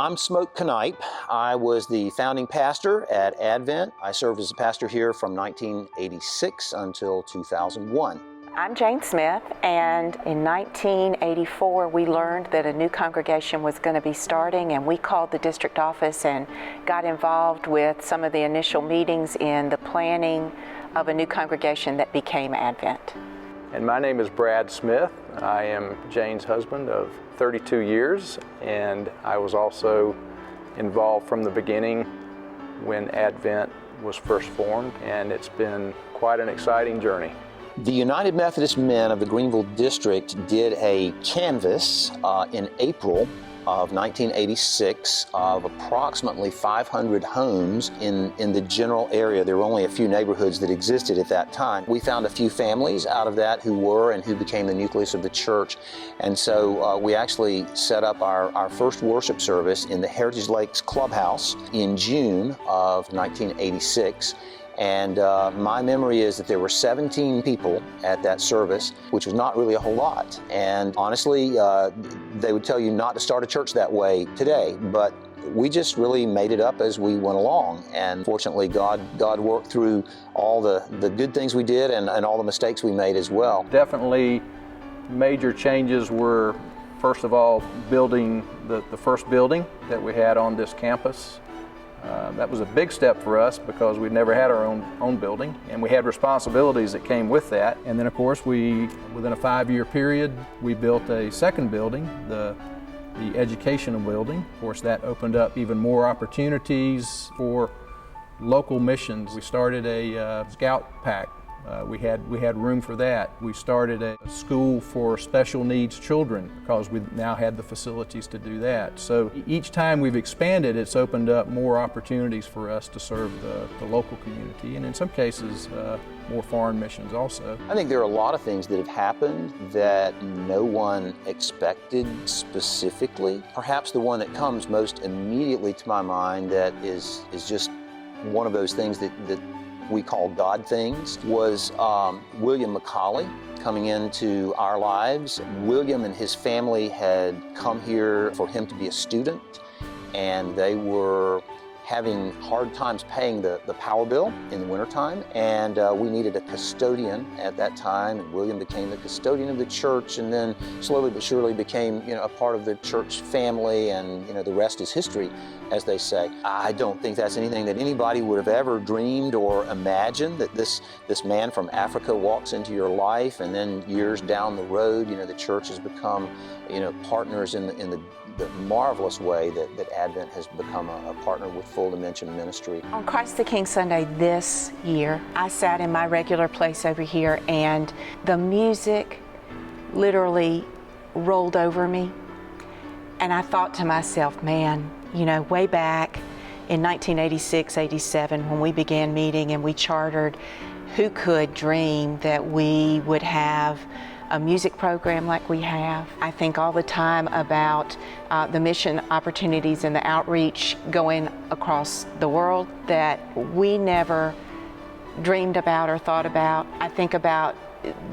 I'm Smoke Knipe. I was the founding pastor at Advent. I served as a pastor here from 1986 until 2001. I'm Jane Smith, and in 1984 we learned that a new congregation was going to be starting, and we called the district office and got involved with some of the initial meetings in the planning of a new congregation that became Advent. And my name is Brad Smith. I am Jane's husband of 32 years, and I was also involved from the beginning when Advent was first formed, and it's been quite an exciting journey. The United Methodist Men of the Greenville District did a canvass in April of 1986 of approximately 500 homes in the general area. There were only a few neighborhoods that existed at that time. We found a few families out of that who were and who became the nucleus of the church. And so we actually set up our first worship service in the Heritage Lakes Clubhouse in June of 1986. And my memory is that there were 17 people at that service, which was not really a whole lot. And honestly, they would tell you not to start a church that way today, but we just really made it up as we went along. And fortunately, God worked through all the good things we did and all the mistakes we made as well. Definitely major changes were, first of all, building the first building that we had on this campus. That was a big step for us because we'd never had our own building, and we had responsibilities that came with that. And then of course within a 5-year period, we built a second building, the educational building. Of course, that opened up even more opportunities for local missions. We started a scout pack. We had room for that. We started a school for special needs children because we now had the facilities to do that. So each time we've expanded, it's opened up more opportunities for us to serve the local community, and in some cases, more foreign missions also. I think there are a lot of things that have happened that no one expected specifically. Perhaps the one that comes most immediately to my mind that is just one of those things that we call God things was William McCauley coming into our lives. William and his family had come here for him to be a student, and they were having hard times paying the power bill in the wintertime, and we needed a custodian at that time, and William became the custodian of the church, and then slowly but surely became a part of the church family, and the rest is history, as they say. I don't think that's anything that anybody would have ever dreamed or imagined, that this man from Africa walks into your life, and then years down the road, the church has become partners in the marvelous way that Advent has become a partner with Full Dimension Ministry. On Christ the King Sunday this year, I sat in my regular place over here, and the music literally rolled over me. And I thought to myself, man, way back in 1986, 87, when we began meeting and we chartered, who could dream that we would have a music program like we have? I think all the time about the mission opportunities and the outreach going across the world that we never dreamed about or thought about. I think about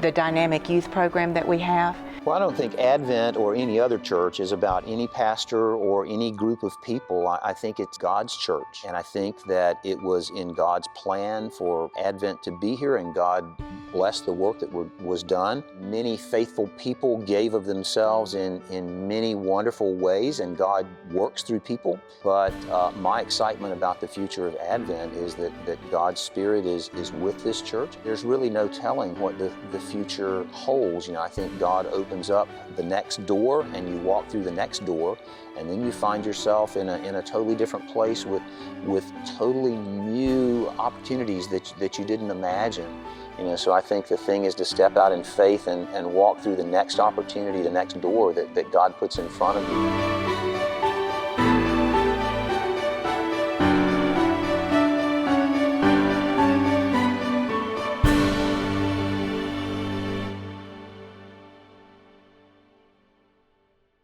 the dynamic youth program that we have. Well, I don't think Advent or any other church is about any pastor or any group of people. I think it's God's church, and I think that it was in God's plan for Advent to be here, and God blessed the work that was done. Many faithful people gave of themselves in many wonderful ways, and God works through people. But my excitement about the future of Advent is that God's Spirit is with this church. There's really no telling what the future holds. I think God opens up the next door, and you walk through the next door, and then you find yourself in a totally different place with totally new opportunities that you didn't imagine. So I think the thing is to step out in faith and walk through the next opportunity, the next door that God puts in front of you.